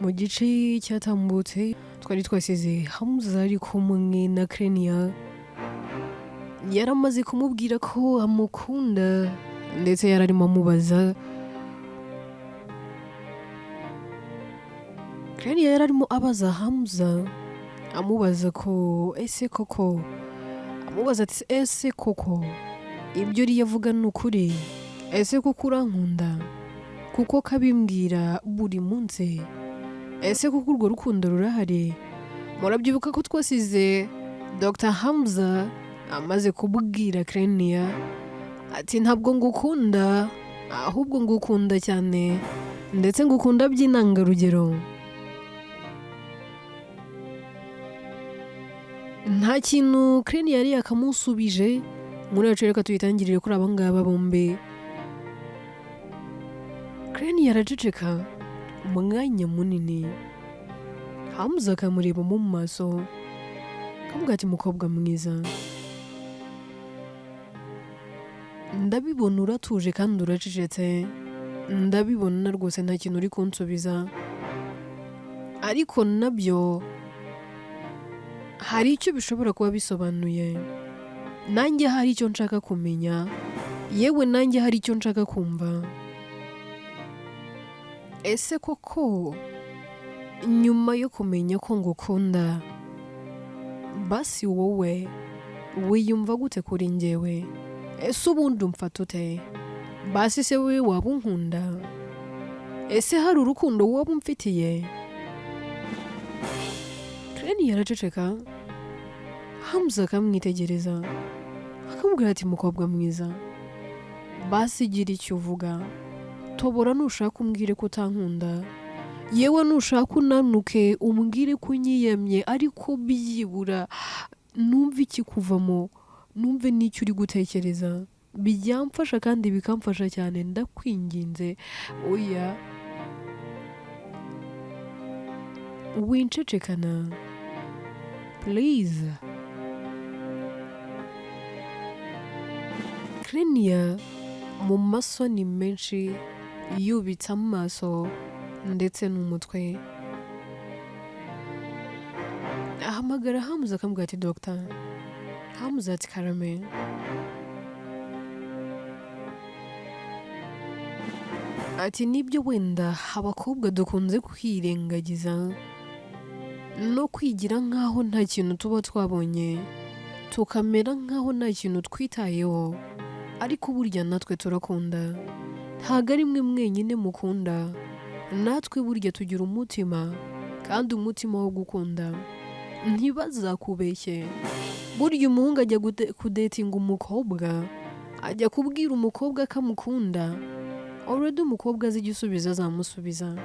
Mu gice cyatambutse twari twasize Hamza ari kumwe na Krenia, yaramaze kumubwira ko amukunda ndetse yararimo amubaza. Krenia yararimo abaza Hamza, amubaza ko amubaza ati ese koko ibyo uri yavuga ni ukuri, ese koko urankunda kuko kabimbwira buri munsi, ese kuko urwo rukundo rurahari? Murabyibuka ko twasize Dr. Hamza amaze kubwira Krenia ati ntabwo ngukunda, ahubwo ngukunda cyane ndetse ngukunda by'intangarugero. Nta kintu Krenia yari yakamusubije. Muri yacu reka tuyitangirire kuri aba ngaba bombi. Krenia araceceka umwanya munini. Hamza akamureba mu maso akavuga ati mukobwa mwiza, ndabibona uratuje kandi uracecetse, ndabibona rwose nta kintu uri kunsubiza, ariko nabyo hari icyo bishobora kuba bisobanuye. Nanjye hari icyo nshaka kumenya, yewe nanjye hari icyo nshaka kumva. Ese koko nyuma yo kumenya ko ngukunda, basi wowe wiyumva gute kuri njyewe? Ese ubundi umfata ute? Basi se wowe waba unkunda? Ese hari urukundo waba umfitiye? Krenia yaraceceka. Hamza akamwitegereza akamubwira ati mukobwa mwiza, basi gira icyo uvuga, tobora nushaka umbwire ko utankunda, yewe nushaka unanuke umbwire ko unyiyemye, ariko byibura numve ikikuvamo, numve n'icyo uri gutekereza. Byamfasha kandi bikamfasha cyane, ndakwinginze oya wincecekana please. Krenia mu masoni menshi yubitse amaso ndetse n'umutwe, ahamagara Hamza akamubwira ati Dr. Hamza ati karame. Ati nibyo wenda abakobwa dukunze kwirengagiza no kwigira nkaho nta kintu tuba twabonye, tukamera nkaho nta kintu twitayeho, ariko burya natwe turakunda. Ntago ari mwe mwenyine mukunda, natwe burya tugira umutima, kandi umutima wo gukunda ntibazakubeshye. Burya umuhungu ajya kudetinga umukobwa, ajya kubwira umukobwa ko amukunda, already umukobwa azi igisubizo azamusubiza.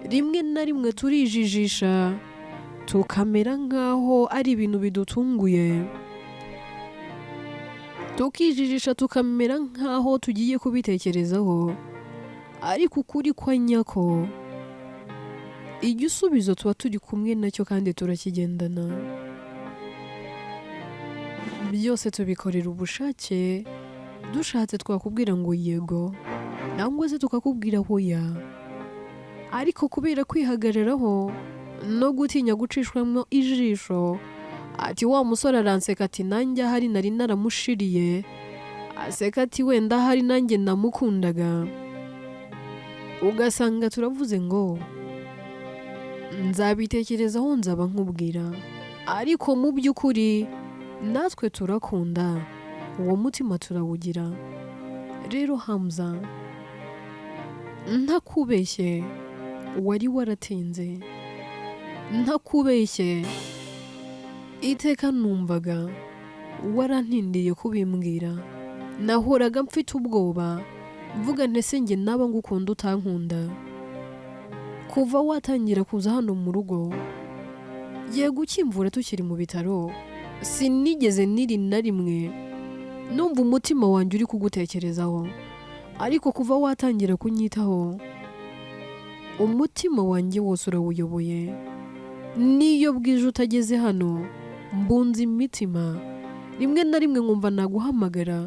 Rimwe na rimwe turijijisha tukamera nkaho ari ibintu bidutunguye, tukijijisha tukamera nkaho tugiye kubitekerezaho, ariko ukuri kwa nyako igisubizo tuba turi kumwe nacyo kandi turakigendana. Byose tubikorera ubushake, dushatse twakubwira ngo yego, nangwa se tukakubwira hoya, ariko kubera kwihagararaho no gutinya gucishwamo ijisho, ati wa musore aranseka ati nanjye ahari nari naramushiriye, aseka ati wenda ahari nanjye namukundaga, ugasanga turavuze ngo nzabitekerezaho nzaba nkubwira, ariko mu by'ukuri natwe turakunda, uwo mutima turawugira. Rero Hamza, ntakubeshye wari waratinze, ntakubeshye iteka numvaga warantindiye kubimbwira, nahoraga mfite ubwoba mvuga ntese njye naba ngukunda utankunda. Kuva watangira kuza hano mu rugo, yego ukimvura tukiri mu bitaro, sinigeze niri na rimwe numva umutima wanjye uri kugutekerezaho, ariko kuva watangira kunyitaho, umutima wanjye wose urawuyoboye. Niyo bwije utageze hano mbunze imitima, rimwe na rimwe nkumva naguhamagara,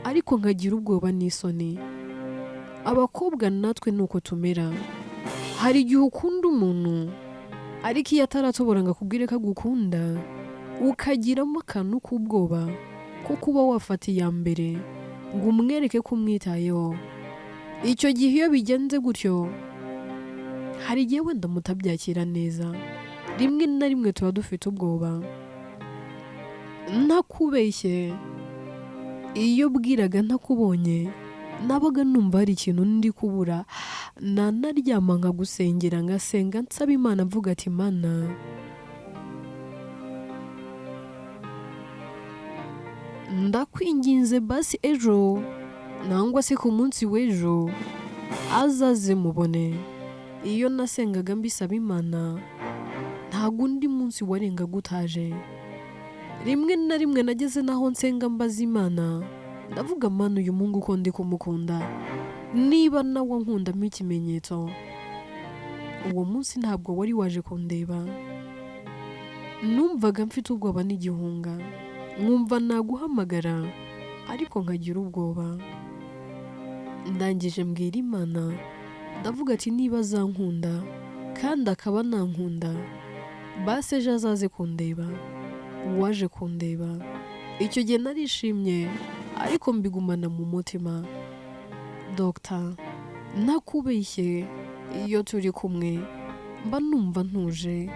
ariko nkagira ubwoba n'isoni. Abakobwa natwe nuko tumera, hari igihe ukunda umuntu ariko iyo ataratobora ngo akubwire ko agukunda ukagiramo akantu k'ubwoba ko kuba wafata iya mbere ngo umwereke ko umwitayeho. Icyo gihe iyo bigenze gutyo hari igihe wenda mutabyakira neza, rimwe na rimwe tuba dufite ubwoba. Ntakubeshye, iyo bwiraga ntakubonye nabaga numva hari ikintu ndi kubura, nanaryama nkagusengera ngasenga nsaba Imana mvuga ati Mana ndakwinginze basi ejo nangwa se ku munsi w'ejo azaze mubone. Iyo nasengaga mbisaba Imana ntago undi munsi warenga gutaje. Rimwe na rimwe nageze naho nsenga mbaza Imana ndavuga Mana uyu mungu ko ndi kumukunda, niba nawe nkundamo ikimenyetso. Uwo munsi ntabwo wari waje kundeba, numvaga mfite ubwoba n'igihunga, nkumva naguhamagara ariko nkagira ubwoba. Ndangije mbwira Imana ndavuga ati niba azankunda kandi akaba nankunda basi ejo azaze kundeba. Uwaje kundeba icyo gihe narishimye ariko mbigumana mu mutima. Dr. Ntakubeshye, iyo turi kumwe mba numva ntuje,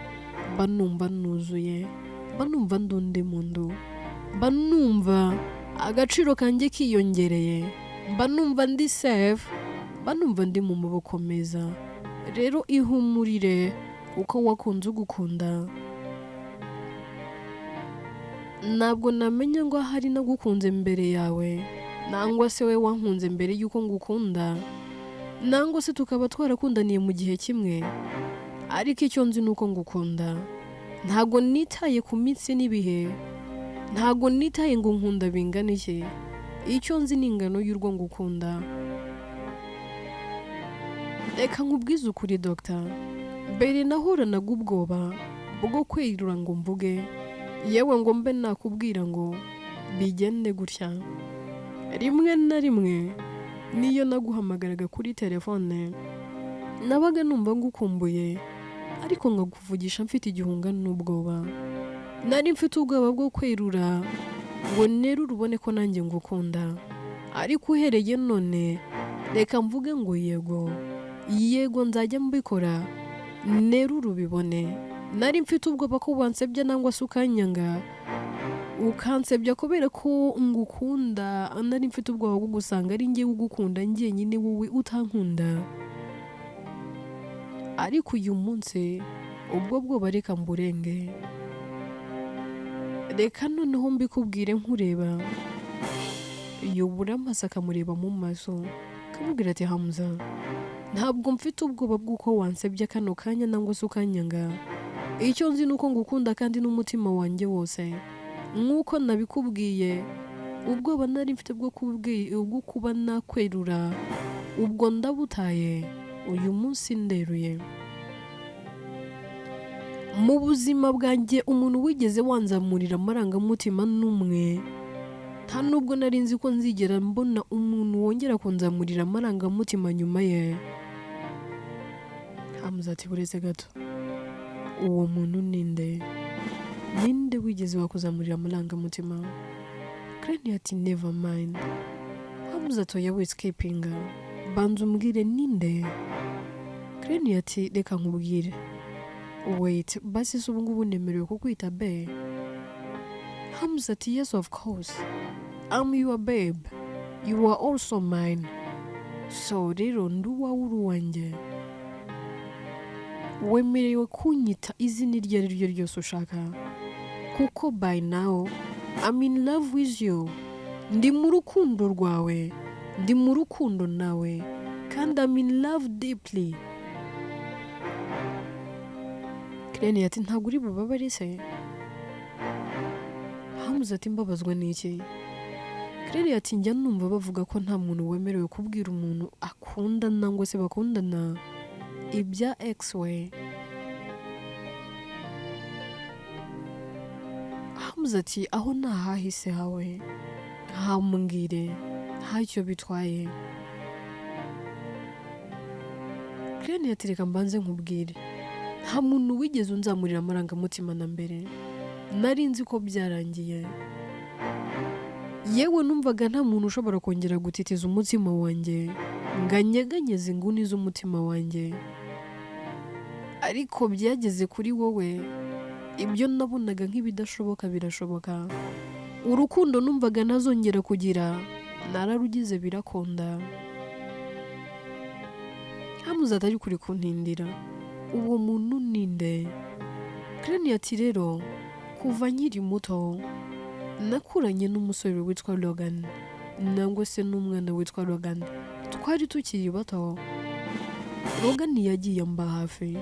mba numva nuzuye, mba numva ndundi mundu, mba numva agaciro kanjye kiyongereye, mba numva ndi safe, mba numva ndi mu maboko meza. Rero ihumurire uko wakunze ugukunda. Ntabwo namenya ngo hari nagukunze mbere yawe, nangwa se we wankunze mbere y'uko ngukunda, nangwa se tukaba twarakundaniye mu gihe kimwe, ariko icyo nzi ni uko ngukunda. Ntago nitaye ku minsi n'ibihe, ntago nitaye ngo nkunda bingana iki. Icyo nzi ni ingano y'urwo ngukunda. Reka nkubwize ukuri Dr. Mbere nahoranaga ubwoba bwo kwirura ngo mvuge, yewe ngo mbe nakubwira ngo bigende gutya. Rimwe na rimwe niyo naguhamagaraga kuri telefone nabaga numva ngukumbuye ariko nkakuvugisha mfite igihunga n'ubwoba. Nari mfite ubwoba bwo kwerura ngo nerure ubone ko nanjye ngukunda, ariko uhereye none reka mvuge ngo yego nzajya mbikora nerure ubibone. Nari mfite ubwoba ko wansebya nangwa se ukanyanga, ukansebya kubera ko ngukunda. Nari mfite ubwoba bwo gusanga ari njye ugukunda njyenyine wowe utankunda. Ariko uyu munsi ubwo bwoba reka mburenge. Reka noneho mbikubwire nkureba. Yobura amaso akamureba mu maso akamubwira ati Hamza, ntabwo mfite ubwoba bw'uko wansebya kano kanya nangwa se ukanyanga. Icyo nzi nuko ngukunda kandi n'umutima wanjye wose. Nk'uko nabikubwiye, ubwoba nari mfite bwo kuba nakwerura ubwo ndabutaye. Uyu munsi nderuye. Mu buzima bwanjye umuntu wigeze wanzamurira amarangamutima n'umwe, nta nubwo nari nzi ko nzigera mbona umuntu wongera kunzamurira amarangamutima nyuma ye. Hamza ati bureze gato, uwo muntu ninde wigeze wakuzamurira amarangamutima? Kreni ati never mind. Hamza atoya wescapinga, banza umbwire ninde. Kreni ati reka nkubwire. Wait, basi se ubu ngubu nemerewe kukwita babe? Hamza ati yes of course, I'm your babe, you are also mine, so rero nduwawe uri uwanjye. Wemerewe kunyita izina iryo ari ryo ryose ushaka, kuko by now I'm in love with you. Ndi mu rukundo rwawe, ndi mu rukundo nawe, kandi I'm in love deeply. Kreni ati ntabwo uri bubabare se? Hamza ati mbabazwa n'iki? Kreni ati njya numva bavuga ko nta muntu wemerewe kubwira umuntu akunda nangwa se bakundana ibya ex we. Hamza ati aho nahahise hawe hambwire ntacyo bitwaye. Claire ati reka mbanze nkubwire, nta muntu wigeze unzamurira amarangamutima na mbere, nari nzi ko byarangiye. Yewe numvaga nta muntu ushobora kongera gutitiza umutima wanjye ngo anyeganyeze inguni z'umutima wanjye, ariko byageze kuri wowe ibyo nabonaga nk'ibidashoboka birashoboka. Urukundo numvaga ntazongera kugira nararugize birakunda. Hamuze atari kuri kuntindira, uwo muntu ninde? Claire ati rero kuva nkiri muto nakuranye n'umusore witwa Logan, nangwa se n'umwana witwa Logan. Twari tukiri bato. Logan yagiye mba hafi.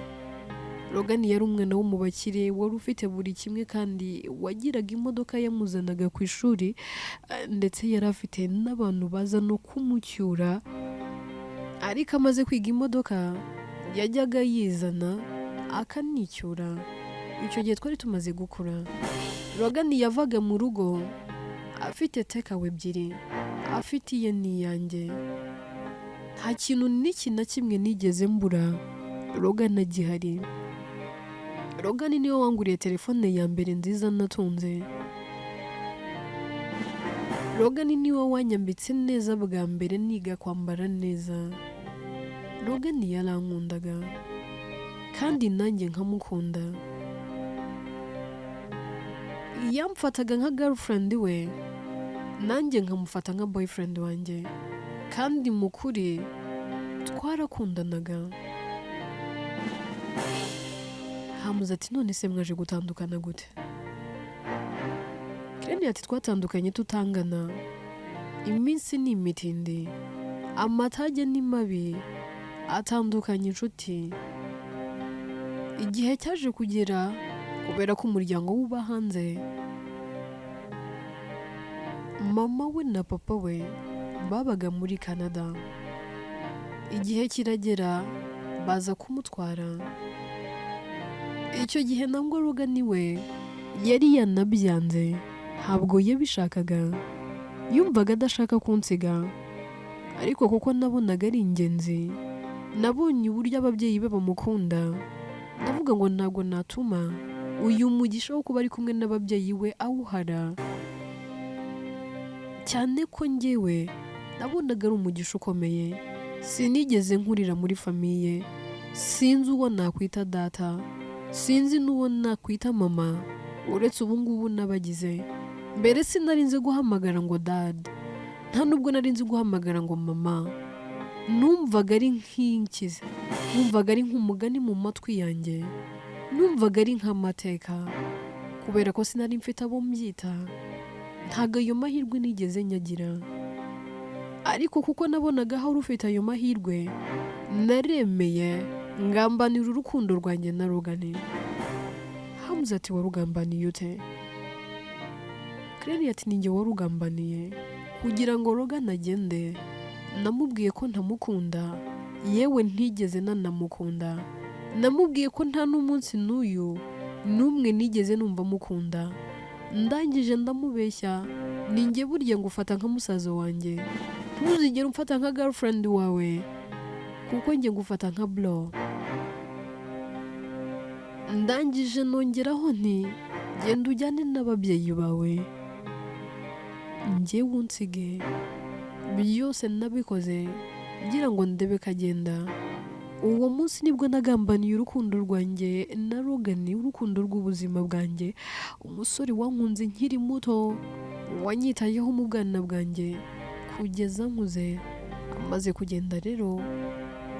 Logan yari umwana wo mu bakire wari ufite buri kimwe kandi wagiraga imodoka yamuzanaga ku ishuri, ndetse yari afite n'abantu baza no kumucyura. Ariko amaze kwiga imodoka yajyaga yizana akanicyura. Icyo gihe twari tumaze gukura. Logan yavaga mu rugo afite tekawe ebyiri, afite iye n'iyanjye. Nta kintu n'iki na kimwe nigeze mbura Logan agihari. Logan niwe wanguriye telefone ya mbere nziza natunze. Logan niwe wanyambitse neza bwa mbere niga kwambara neza. Logan yarankundaga kandi nanjye nkamukunda. Yamfataga nka girlfriend we, nanjye nkamufata nka boyfriend wanjye, kandi mu kuri twarakundanaga. Hamuze ati none se mwaje gutandukana gute? Claire ati twatandukanye tutangana. Iminsi ni imitindi, amatage ni mabi, atandukanye inshuti. Igihe cyaje kugera kubera ko umuryango uba hanze, mama we na papa we babaga muri Canada. Igihe kiragera baza kumutwara. Icyo gihe nangwa Logan we yari yanabyanze, ntabwo yabishakaga, yumvaga adashaka kunsiga. Ariko kuko nabonaga ari ingenzi, nabonye uburyo ababyeyi be bamukunda, ndavuga ngo ntabwo natuma uyu mugisha wo kuba ari kumwe n'ababyeyi we awuhara. Cyane ko njyewe nabonaga ari umugisha ukomeye. Sinigeze nkurira muri famiye, sinzi uwo nakwita data, sinzi n'uwo nakwita mama, uretse ubu ngubu nabagize. Mbere sinari nzi guhamagara ngo dad, nta nubwo nari nzi guhamagara ngo mama. Numvaga ari nk'inkizi, numvaga ari nk'umugani mu matwi yanjye, numvaga ari nk'amateka, kubera ko sinari mfite abo mbyita. Ntago ayo mahirwe nigeze nyagira, ariko kuko nabonaga aho ufite ayo mahirwe, naremeye ngambanira urukundo rwanjye na Logan. Hamuze ati warugambaniye ute? Claire ati ninjye warugambaniye kugira ngo Logan agende. Namubwiye ko ntamukunda, yewe ntigeze nanamukunda. Namubwiye ko nta n'umunsi n'uyu n'umwe nigeze numva mukunda. Ndangije ndamubeshya, ninjye burya ngufata nka musaza wanjye, ntuzigere umfata nka girlfriend wawe, kuko njye ngufata nka bro. Ndangije nongeraho nti genda ujyane n'ababyeyi bawe, njyewe unsige. Byose nabikoze ngira ngo ndebe kagenda. Uwo munsi nibwo nagambaniye urukundo rwanjye na Logan, urukundo rw'ubuzima bwanjye, umusore wankunze nkiri muto, wanyitayeho mu bwana bwanjye kugeza nkuze. Amaze kugenda rero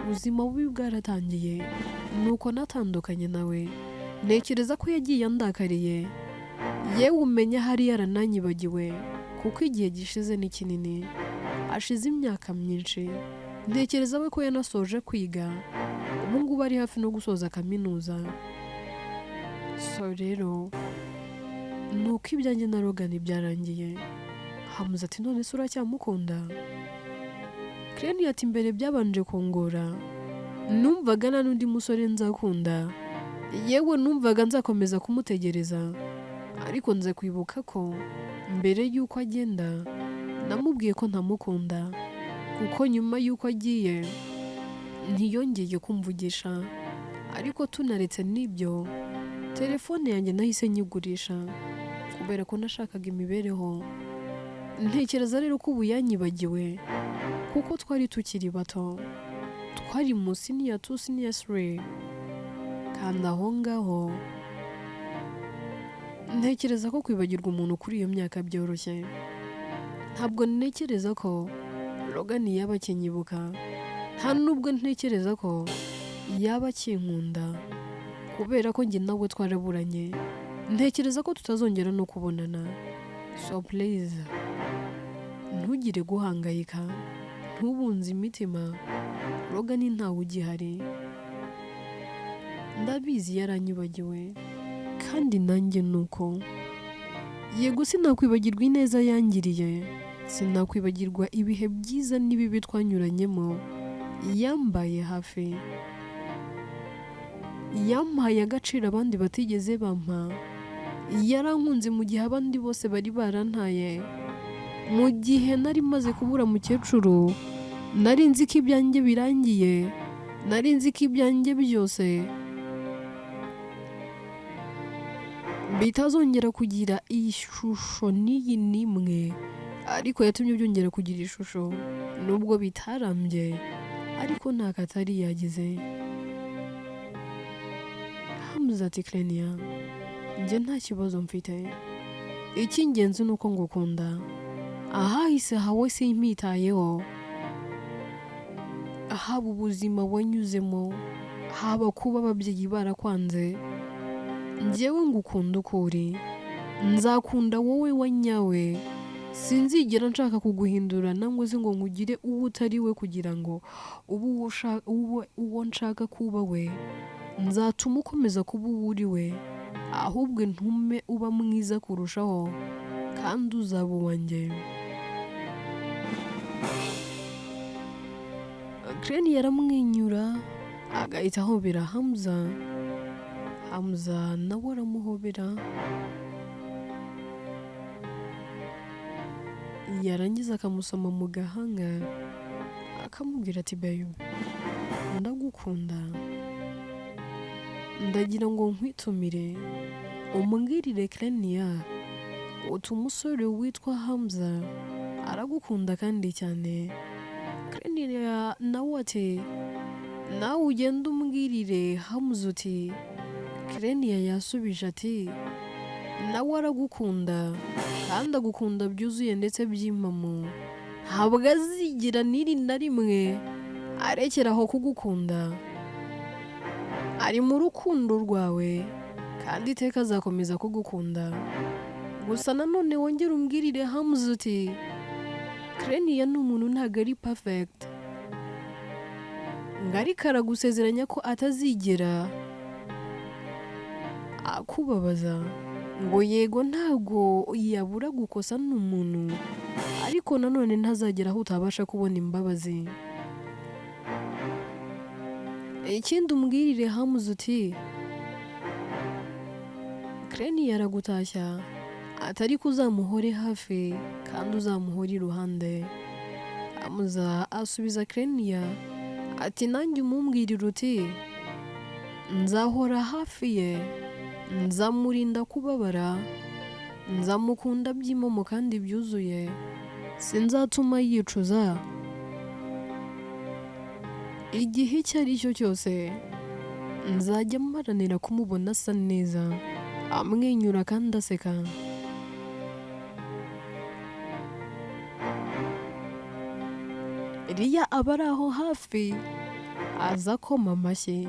ubuzima bubi bwaratangiye, nuko natandukanye nawe. Ntekereza ko yagiye andakariye, yewe umenya hari yarananyibagiwe, kuko igihe gishize ni kinini, ashize imyaka myinshi. Ntekereza we ko yanasoje kwiga, ubu ngubu ari hafi no gusoza kaminuza. So rero nuko ibyanjye na Logan byarangiye. Hamuze ati none se uracyamukunda? Claire ati mbere byabanje kungora, numvaga nta n'undi musore nzakunda, yewe numvaga nzakomeza kumutegereza. Ariko nze kwibuka ko mbere y'uko agenda namubwiye ko ntamukunda, kuko nyuma y'uko agiye ntiyongeye kumvugisha, ariko tunaretse n'ibyo telefone yanjye nahise nyigurisha kubera ko nashakaga imibereho. Ntekereza rero ko ubu yanyibagiwe kuko twari tukiri bato, twari mu senior 2 senior 3, kandi aho ngaho ntekereza ko kwibagirwa umuntu kuri iyo myaka byoroshye. Ntabwo ntekereza ko Logan yaba akinyibuka, nta nubwo ntekereza ko yaba akinkunda kubera ko njye nawe twaraburanye. Ntekereza ko tutazongera no kubonana. So please, ntugire guhangayika, ntubunze imitima. Logan ntawe ugihari. Ndabizi yaranyibagiwe kandi nanjye nuko. Yego sinakwibagirwa ineza yangiriye, sinakwibagirwa ibihe byiza n'ibibi twanyuranyemo. Yambaye hafi, yampaye agaciro abandi batigeze bampa. Yarankunze mu gihe abandi bose bari barantaye. Mu gihe nari maze kubura mukecuru, nari nzi ko ibyanjye birangiye, nari nzi ko ibyanjye byose bitazongera kugira ishusho n'iyi n'imwe, ariko yatumye byongera kugira ishusho nubwo bitarambye, ariko nta katari yagize. Hamza ati Klenia, njye nta kibazo mfite, icy'ingenzi ni uko ngukunda. Ahahise hawe simpitayeho, haba ubuzima wanyuzemo, haba kuba ababyeyi barakwanze. Njyewe ngukunda uko uri, nzakunda wowe wanyawe. Sinzigera nshaka kuguhindura nangwa se ngo nkugire uwo utari we kugira ngo uwo nshaka kuba we. Nzatuma ukomeza kuba uwo uri we, ahubwo ntume uba mwiza kurushaho, kandi uzaba uwanjye. Klenia yaramwenyura agahita ahobera Hamza. Hamza nawe aramuhobera, yarangiza akamusoma mu gahanga akamubwira ati babe, ndagukunda, ndagira ngo nkwitumire umbwirire Klenia uti umusore witwa Hamza aragukunda kandi cyane. Klenia nawe ati nawe ugenda umbwirire Hamza uti Klenia yasubije ati nawe aragukunda kandi agukunda byuzuye ndetse by'impamo. Ntabwo azigira n'iri na rimwe arekeraho kugukunda. Ari mu rukundo rwawe kandi iteka azakomeza kugukunda. Gusa nanone wongere umbwirire Hamza uti Klenia ni umuntu ntabwo ari perfect, ngo ariko aragusezeranya ko atazigera akubabaza. Ngo yego ntabwo yabura gukosa n'umuntu, ariko nanone ntazagera aho utabasha kubona imbabazi. Ikindi umbwirire Hamza uti Klenia aragutashya, atari ko uzamuhore hafi kandi uzamuhore iruhande. Hamza asubiza Klenia ati nanjye umumbwirire uti nzahora hafi ye, nzamurinda kubabara, nzamukunda by'imomo kandi byuzuye, sinzatuma yicuza. Igihe icyo ari cyo cyose nzajya mparanira kumubona asa neza, amwenyura kandi aseka. Riya aba ari aho hafi, aza akoma amashyi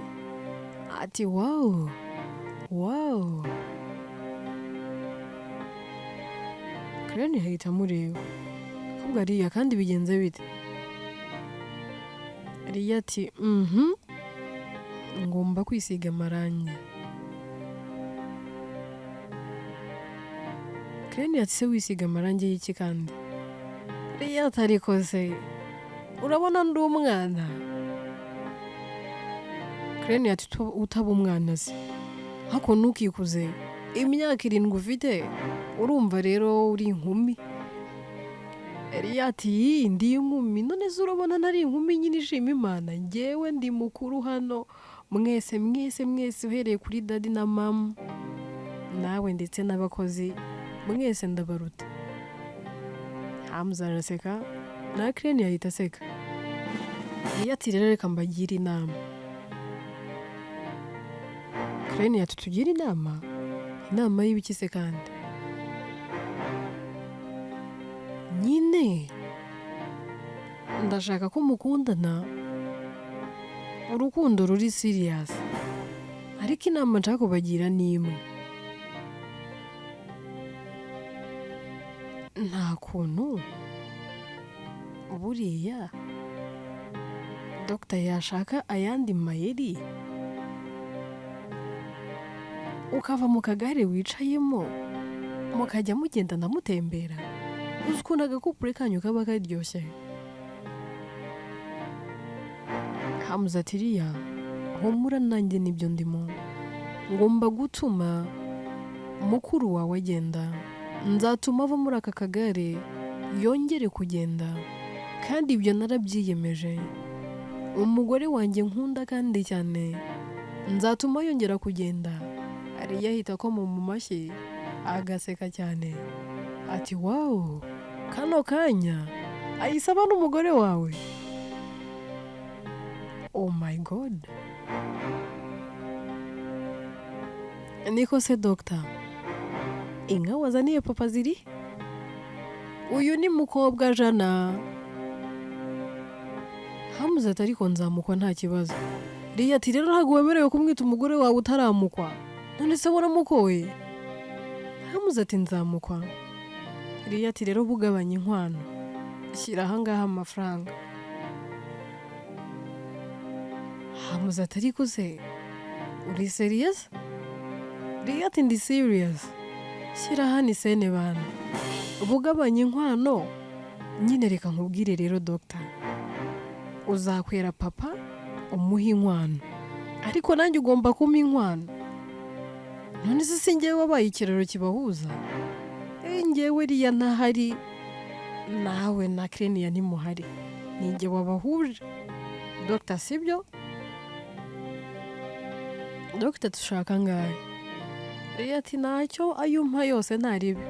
ati wow wow. Klenia ahita amureba, ahubwo Riya kandi bigenze bite? Riya ati ngomba kwisiga amarangi. Klenia ati se wisiga amarangi y'iki kandi? Riya ati ariko se urabona ndi umwana? Klenia ati utaba umwana se, hako ntukikuze, imyaka 7 ufite, urumva rero uri inkumi. yari ati ndi inkumi none se urabona ntari inkumi nyine ishima Imana njyewe ndi mukuru hano mwese uhereye kuri dadi na mama nawe ndetse n'abakozi mwese ndabaruta. Hamza araseka na Crane yahita aseka. Yari ati rero reka mbagire inama. Crane ati tugira inama y'ibiki se kandi? Nyine ndashaka ko mukundana urukundo ruri serious, ariko inama nshaka kubagira ni imwe. Nta kuntu buriya Dr. yashaka ayandi mayeri ukava mu kagare wicayemo mukajya mugendana mutembera, uzi ukuntu agakupure kanyu kaba karyoshye. Hamza ati riya humura nanjye nibyo ndimo, ngomba gutuma mukuru wawe agenda, nzatuma ava muri aka kagare yongere kugenda, kandi ibyo narabyiyemeje. Umugore wanjye nkunda kandi cyane nzatuma yongera kugenda. Ariya ahita akoma mu mashyi agaseka cyane ati wow, kano kanya ayisaba n'umugore wawe? Oh my god. Niko se Dr. Inka wazaniye papa ziri? Uyu ni mukobwa Jana. Hamza ati ariko nzamukwa nta kibazo. Riya ati rero ntabwo wemerewe kumwita umugore wawe utaramukwa, none se waramukoye? Hamza ati nzamukwa. Riya ati rero bugabanya inkwano, shyira ahangaha amafaranga. Hamza ati ariko se uri serious? Riya ati ndi serious. Shyira hano isene bana, bugabanya inkwano. Nyine reka nkubwire rero Dr. uzakwera papa umuha inkwano, ariko nanjye ugomba kumpa inkwano. None se si njyewe wabaye ikiraro kibahuza? Njyewe riya ntahari, nawe na Crane ntimuhari, ni njye wabahuje Dr. sibyo? Dr. dushaka angahe? Riya ati ntacyo ayumpa yose ntaribe.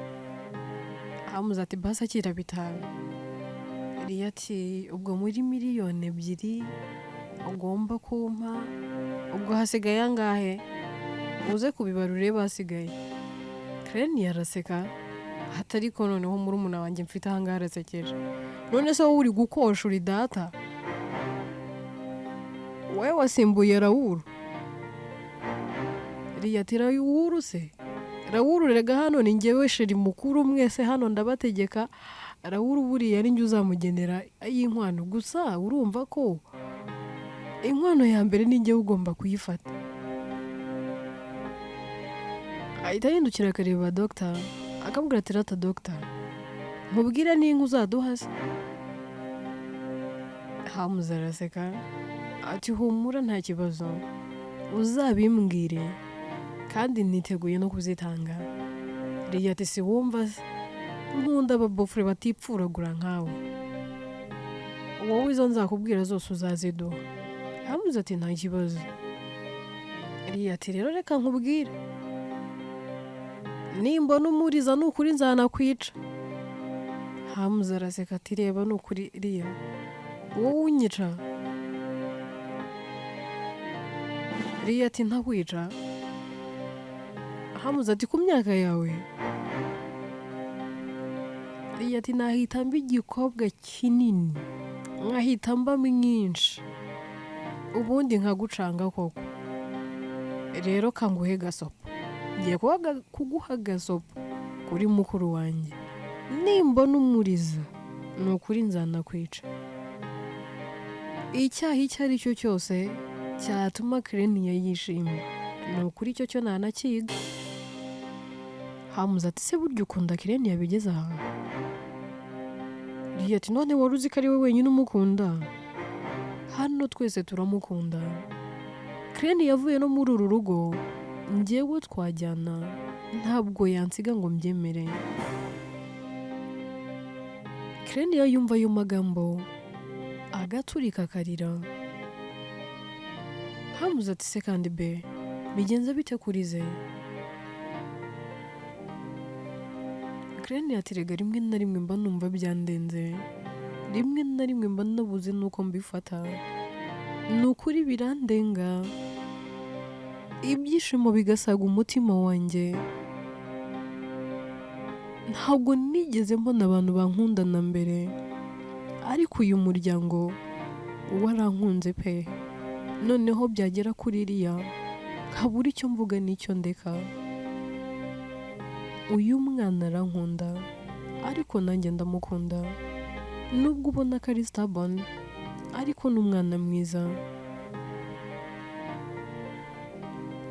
Hamza ati basi akira 5. Riya ati ubwo muri miliyoni 2 ugomba kumpa, ubwo hasigaye angahe? Uze kubibarure basigaye. Crane yaraseka hatari ko noneho muri umuna wanjye mfite ahangaha arasekeje. None se wowe uri gukosha uri data? Wowe wasimbuye Raoul? Riya ati Raoul se? Raoul rega hano ni njyewe sheri mukuru, mwese hano ndabategeka. Raoul buriya ari njye uzamugenera ay'inkwano, gusa urumva ko inkwano ya mbere ni njye ugomba kuyifata. Ahita yindukira akareba Dr. akambwira ati rata Dr. nkubwira n'inka uzaduha se? Hamza araseka ati humura nta kibazo, uzabimbwire kandi niteguye no kuzitanga. Riya ati si wumva se nkunda ababofure batipfuragura nkawe, wowe izo nzakubwira zose uzaziduha. Hamza ati nta kibazo. Riya ati rero reka nkubwire, nimbona umuriza nukuri nzanakwica. Hamza araseka ati reba nukuri Riya wowe unyica? Riya ati ntakwica. Hamza ati ku myaka yawe? Riya ati nahita mba igikobwa kinini, nkahita mba mwinshi, ubundi nkagucanga koko. Rero kanguhe gasopo, ngiye kuguha gasopo kuri mukuru wanjye. Nimbona umuriza ni ukuri nzanakwica. Icyaha icyo ari cyo cyose cyatuma Crane yishima, ni ukuri cyo cyo ntanakiga. Hamza ati se burya ukunda Crane yabigeze aha? Riya ati none wari uzi ko ari we wenyine umukunda? Hano twese turamukunda. Crane yavuye no muri uru rugo, njyewe twajyana, ntabwo yansiga ngo mbyemere. Claire yumva ayo magambo agaturika akarira. Hamuze ati se kandi be bigenze bite kuri ze? Claire ati rega rimwe na rimwe mba numva byandenze, rimwe na rimwe mba nabuze nuko mbifata, ni ukuri birandenga, ibyishimo bigasaga umutima wanjye. Ntabwo nigeze mbona abantu bankundana mbere, ariko uyu muryango warankunze pe. Noneho byagera kuri iriya nkabura icyo mvuga n'icyo ndeka. Uyu mwana arankunda ariko nanjye ndamukunda, nubwo ubona ko ari stubborn ariko ni umwana mwiza.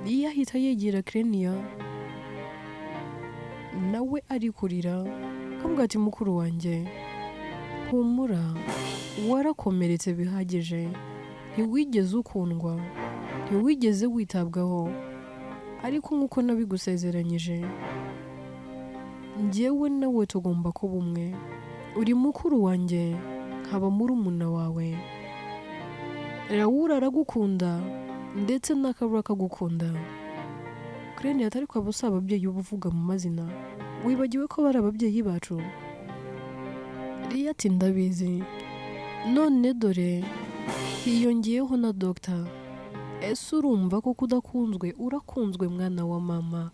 Iyo ahita yegera Claire nawe ari kurira, kavuga ati mukuru wanjye humura, warakomeretse bihagije, ntiwigeze ukundwa, ntiwigeze witabwaho, ariko nk'uko nabigusezeranyije njyewe nawe tugomba kuba umwe. Uri mukuru wanjye nkaba murumuna wawe. Raoul aragukunda ndetse n'akabura kagukunda. Claire ati ariko abo si ababyeyi uba uvuga mu mazina, wibagiwe ko bari ababyeyi bacu? Ria ati ndabizi, none dore hiyongeyeho na Dr. Ese urumva ko kudakunzwe? Urakunzwe mwana wa mama,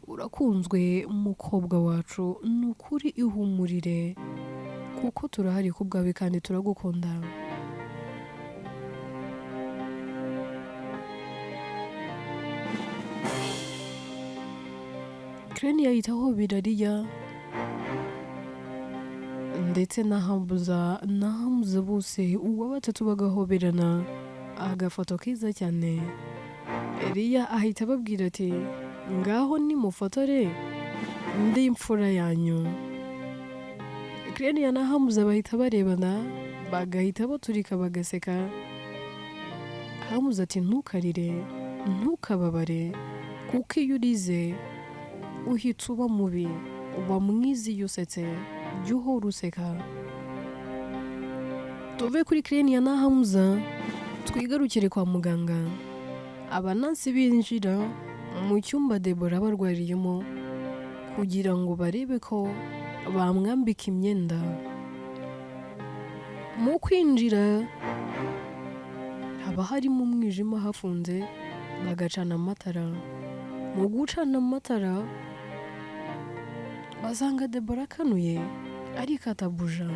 urakunzwe mukobwa wacu, ni ukuri ihumurire kuko turahari ku bwawe kandi turagukunda. Claire yahitaho birariya ndetse na Hamza bose uwa batatu bagahoberana agafoto kiza cyane. Ria ahita ababwira ati ngaho nimufotore ndi imfura yanyu. Claire na Hamza bahita barebana bagahita baturika bagaseka. Hamza ati ntukarire, ntukababare, kuko iyo urize uhita uba mubi, uba mwiza iyo usetse, jya uhora useka. Tuve kuri Claire na Hamza twigarukire kwa muganga. Abanansi binjira mu cyumba Deborah barwariyemo kugira ngo barebe ko bamwambika imyenda. Mu kwinjira haba harimo umwijima hafunze, bagacana amatara. Mu gucana amatara basanga Deborah akanuye ariko atabuja.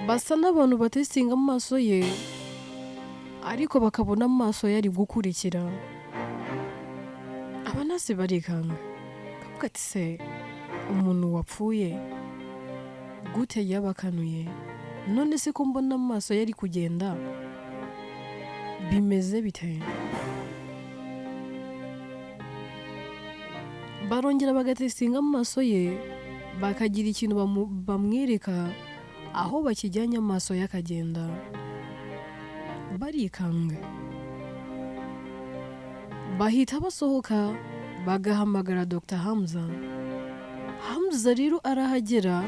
Basa n'abantu batestinga amaso ye ariko bakabona amaso yari gukurikira. Abanasi barikanga kavuga ati se umuntu wapfuye gute yabakanuye? None se ko mbona amaso yari kugenda bimeze bite? Barongera bagatestinga amaso ye bakagira ikintu bamwereka aho bakijyanye amaso yakagenda. Barikanga bahita basohoka bagahamagara Dr. Hamza. Hamza rero arahagera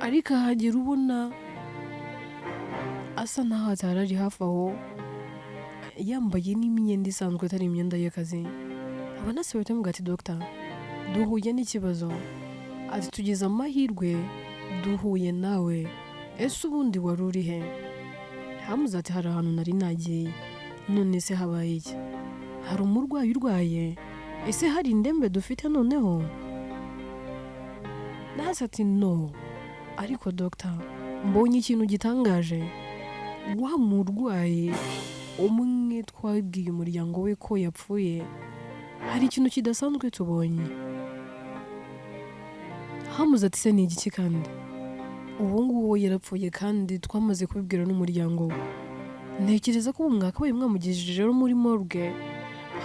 ariko ahagera ubona asa naho atari ari hafi aho, yambaye n'imyenda isanzwe atari imyenda y'akazi. Abanasi bahita bamubwira ati Dr. duhuye n'ikibazo, ati tugize amahirwe duhuye nawe, ese ubundi wari uri he? Hamza ati hari ahantu nari nagiye. None se habaye iki? Hari umurwayi urwaye? Ese hari indembe dufite noneho? Nasi ati no, ariko Dr. mbonye ikintu gitangaje. Wa murwayi umwe twabwiye umuryango we ko yapfuye, hari ikintu kidasanzwe tubonye. Hamza ati se ni igiki kandi? Ubu ngubu yarapfuye kandi twamaze kubibwira n'umuryango. Ntekereza ko ubu mwakabaye mwamugejeje rero muri morgue,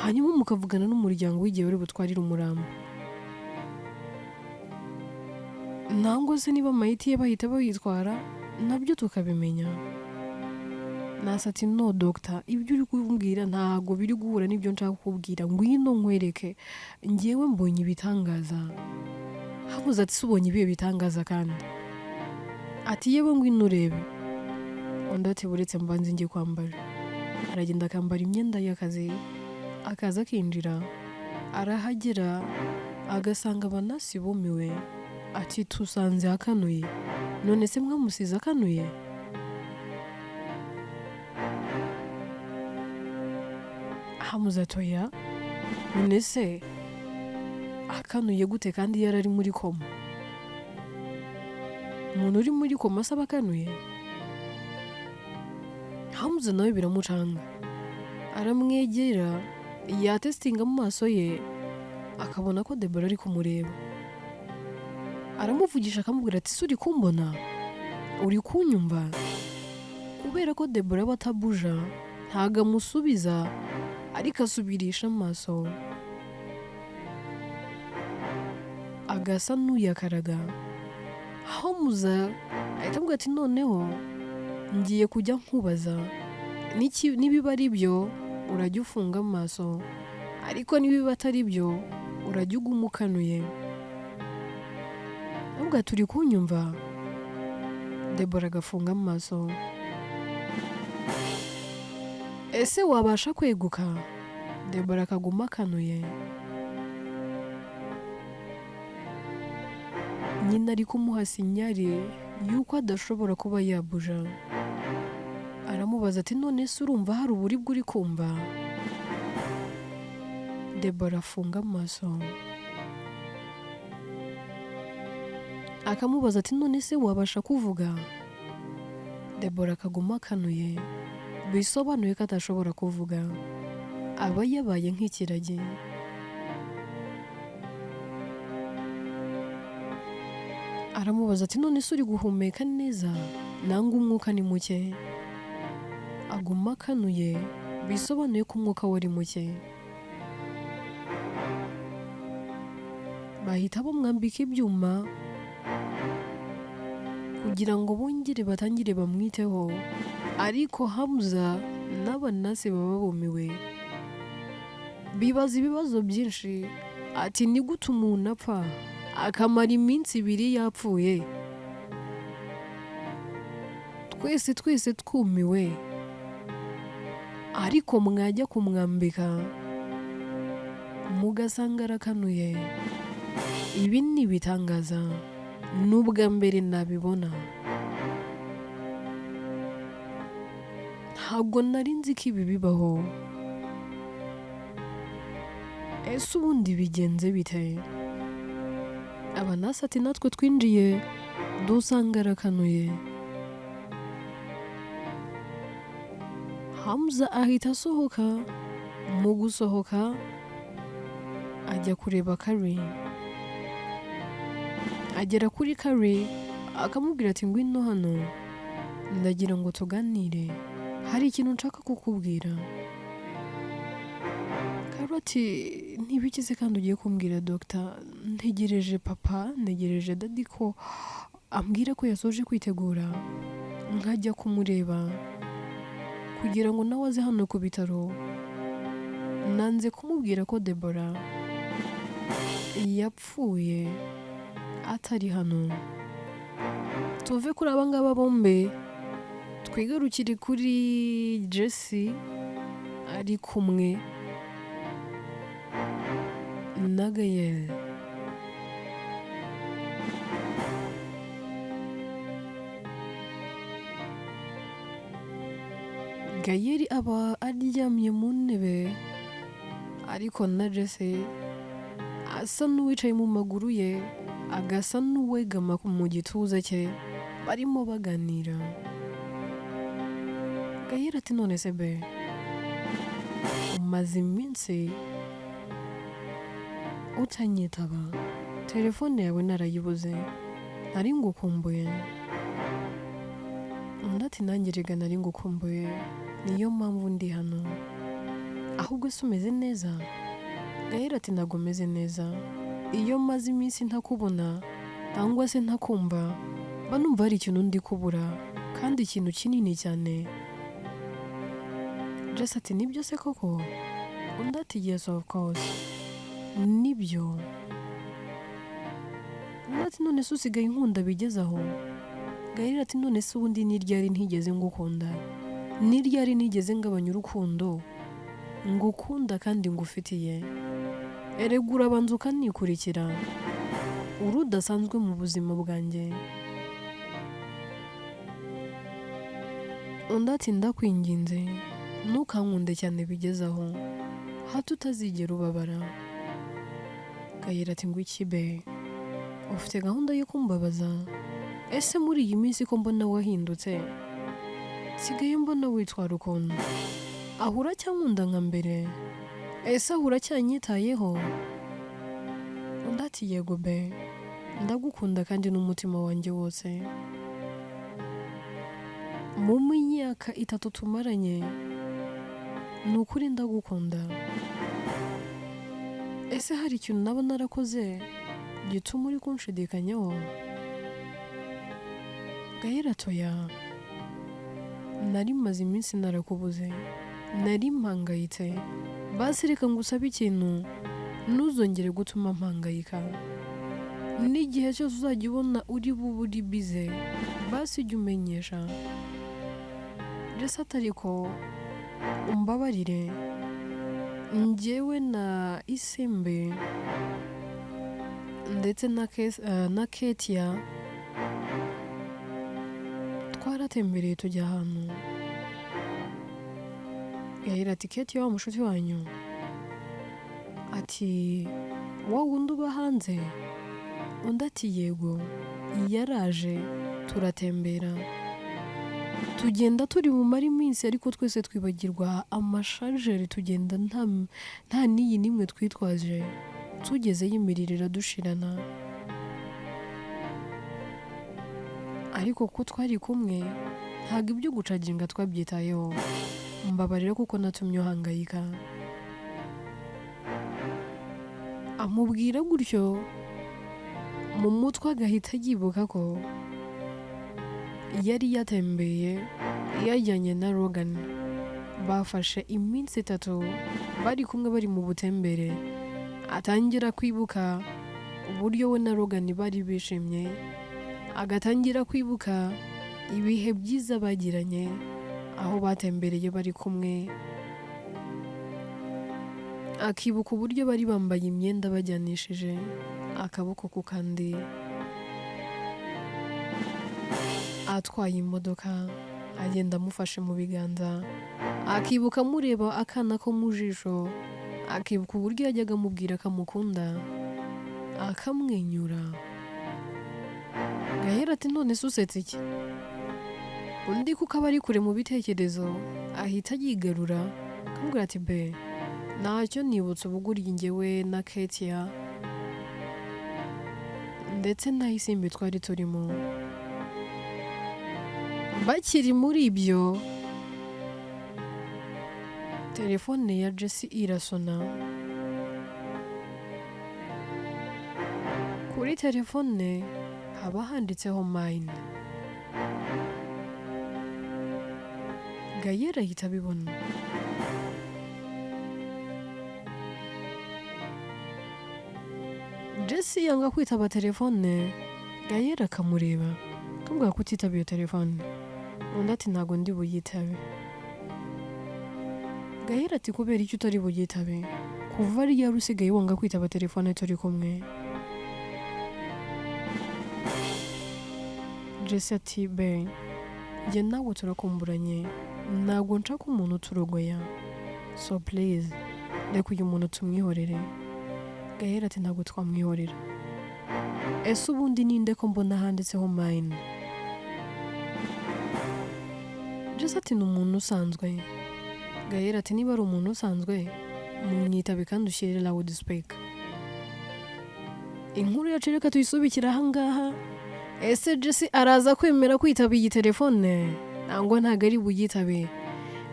hanyuma mukavugana n'umuryango w'igihe bari butwarire umurambo. Ntabwo se niba amayiti ye bahita bayitwara nabyo tukabimenya. Nasa ati no doctor, ibyo uri kumbwira ntago biri guhura n'ibyo nshaka kukubwira, ngwino nkwereke, njyewe mbonye ibitangaza. Habuze ati subonye ibihe bitangaza kandi, ati yewe ngwino urebe. Undi ati buretse mbanze njye kwambara. Aragenda akambara imyenda y'akazi, akaza akinjira, arahagera agasanga abanasi bumiwe. Ati tusanze akanuye, none se mwamusize akanuye? Hamuze atoya, none se akanuye gute kandi yarari muri koma? Umuntu uri muri koma asaba akanuye? Hamuze nawe biramucanga, aramwegera, yatesitinga mu maso ye, akabona ko Debora ari kumureba. Aramuvugisha akamubwira ati ''Uri kumbona? Uri kunyumva?'' Kubera ko Debora aba atabuja, ntago amusubiza, ariko asubirisha amaso, agasa n'uyakaraga. Hamuza ahita avuga ati noneho ngiye kujya nkubaza, nibiba ari byo urajya ufunga amaso, ariko nibiba atari byo urajya uguma ukanuye. Avuga turi kunyumva? Debora agafunga amaso. Ese wabasha kweguka? Debora akaguma akanuye. Nyina ari kumuha sinyari yuko adashobora kuba yabuja. Aramubaza ati none se urumva hari uburibwe uri kumva? Debora afunga amaso. Akamubaza ati none se wabasha kuvuga? Debora akaguma akanuye, bisobanuye ko atashobora kuvuga, aba yabaye nk'ikiragi. Aramubaza ati none se uri guhumeka neza nanga umwuka ni muke? Aguma akanuye, bisobanuye ko umwuka wari muke. Bahita bamwambika ibyuma kugira ngo bongere batangire bamwiteho, ariko Hamza n'abanasi baba bumiwe, bibaza ibibazo byinshi. Ati ni gute umuntu apfa akamara iminsi 2 yapfuye, twese twumiwe, ariko mwajya kumwambika mugasanga arakanuye? Ibi ni ibitangaza, n'ubwa mbere nabibona. Ntabwo nari nzi ko ibi bibaho. Ese ubundi bigenze bite? Abanasi ati natwe twinjiye dusanga arakanuye. Hamza ahita asohoka, mu gusohoka ajya kureba Kari. Agera kuri Kari akamubwira ati ngwino hano, ndagira ngo tuganire, hari ikintu nshaka kukubwira. Kari ati ntibikize kandi ugiye kumbwira doctor? Ntegereje papa, ntegereje daddy ko ambwira ko yasoje kwitegura nkajya kumureba kugira ngo nawe aze hano ku bitaro. Nanze kumubwira ko Debora yapfuye atari hano. Tuve kuri aba ngaba bombe, twigarukire kuri Jesse ari kumwe na Gael. Gael aba aryamye mu ntebe, ariko na Jesse asa n'uwicaye mu maguru ye, agasa n'uwegama mu gituza cye, barimo baganira. Gael ati none se be, umaze iminsi utanyitaba, telefone yawe narayibuze, nari ngukumbuye. Undi ati nanjye rega nari ngukumbuye, niyo mpamvu ndi hano. Ahubwo se umeze neza? Gael ati ntago meze neza, iyo maze iminsi ntakubona cyangwa se ntakumva, mba numva hari ikintu ndi kubura, kandi ikintu kinini cyane. Jesse ati nibyo se koko? Undi ati yes of course. Nibyo. Undi ati none se usigaye inkunda bigezaho? Gahera ati none se ubundi ni ryari ntigeze ngukunda? Ni ryari nigeze ngabanya urukundo? Ngukunda kandi ngufitiye. Erega urabanza ukanikurikira. Uri udasanzwe mu buzima bwanjye. Undi ati ndakwinginze ntukankunde cyane bigezaho hato utazigera ubabara. Gahera ati ngo iki be? Ufite gahunda yo kumbabaza? Ese muri iyi minsi ko mbona wahindutse? Sigaye mbona witwara ukuntu. Aho uracyankunda nka mbere? Ese aho uracyanyitayeho? Undi ati yego be, ndagukunda kandi n'umutima wanjye wose. Mu myaka 3 tumaranye ni ukuri ndagukunda. Ese hari ikintu naba narakoze gituma uri kunshidikanyaho? Gahera toya, nari maze iminsi narakubuze, nari mpangayitse. Basi reka ngusabe ikintu ntuzongere gutuma mpangayika. N'igihe cyose uzajya ubona uri buburi bize basi jya umenyesha. Jesse atariko umbabarire, njyewe na Isimbe ndetse na Ketia twaratembereye tujya ahantu. Gahera ati Ketia wa mushuti wanyu? Ati wowe wundi uba hanze? Undi ati yego, yaraje turatembera. Tugenda turi bumare iminsi ariko twese twibagirwa amasharijeri, tugenda nta n'iyi nimwe twitwaje. Tugezeyo imiriro iradushirana. Ariko ko twari kumwe ntabwo ibyo gucaginga twabyitayeho. Mbabarira kuko natumye uhangayika. Amubwira gutyo mu mutwe agahita yibuka ko yari yatembeye yajyanye na Logan. Bafashe iminsi 3 bari kumwe bari mu butembere. Atangira kwibuka uburyo we na Logan bari bishimye. Agatangira kwibuka ibihe byiza bagiranye aho batembereye bari kumwe. Akibuka uburyo bari bambaye imyenda bajyanishije akaboko ku kandi. Atwaye imodoka agenda amufashe mu biganza. Akibuka amureba akana ko mu jisho. Akibuka uburyo yajyaga amubwira akamukunda akamwenyura. Gahera ati none se usetse iki? Undi kuko aba ari kure mu bitekerezo ahita yigarura akamubwira ati be, ntacyo nibutse ubuguriye njyewe na Ketia ndetse na Isimbi twari turimo. Bakiri muri ibyo, telefone ya Jesse irasona. Kuri telefone haba handitseho mine. Gahera ahita abibona. Jesse yanga kwitaba telefone. Gahera akamureba akamubwira ko utitaba iyo telefone. Undi ati ntago ndi buyitabe. Gahera ati kubera icyo utari buyitabe? Kuva ari yari usigaye wanga kwitaba telefone turi kumwe. Jesse ati be, njye nawe turakumburanye, ntago nshaka umuntu turogoya, so please reka uyu muntu tumwihorere. Gahera ati ntago twamwihorera. Ese ubundi ninde ko mbona handitseho mine? Jesse ati ni umuntu usanzwe. Gahera ati niba ari umuntu usanzwe mwitabe kandi ushyire loud speaker. Inkuru yacu reka tuyisubikira ahangaha. Ese Jesse araza kwemera kwitaba iyi telefone nangwa ntago ari buyitabe?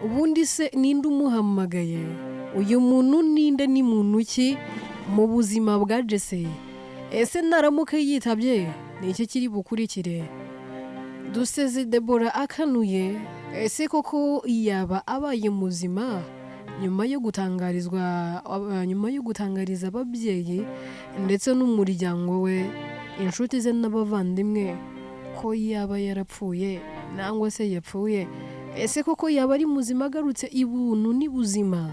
Ubundi se ninde umuhamagaye? Uyu muntu ninde, ni muntu ki mu buzima bwa Jesse? Ese naramuka yitabye ni iki kiri bukurikire? duseze Debora akanuye, ese koko yaba abaye muzima nyuma yo gutangariza ababyeyi ndetse n'umuryango we, inshuti ze n'abavandimwe ko yaba yarapfuye nangwa se yapfuye? Ese koko yaba ari muzima agarutse ibuntu ni buzima?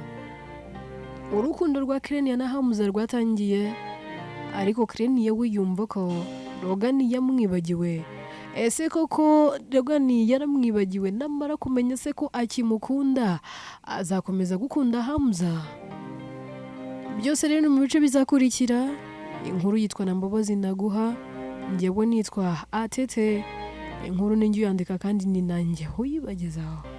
Urukundo rwa Kirenia na Hamza rwatangiye, ariko Kirenia we yumva ko Logan yamwibagiwe. Ese koko Logan yaramwibagiwe, namara kumenya se ko akimukunda azakomeza gukunda Hamza? Byose rero mu bice bizakurikira. Inkuru yitwa Mbabazi Naguha, njyewe nitwa Atete. Inkuru ninjye uyandika kandi ni nanjye uyibagezaho.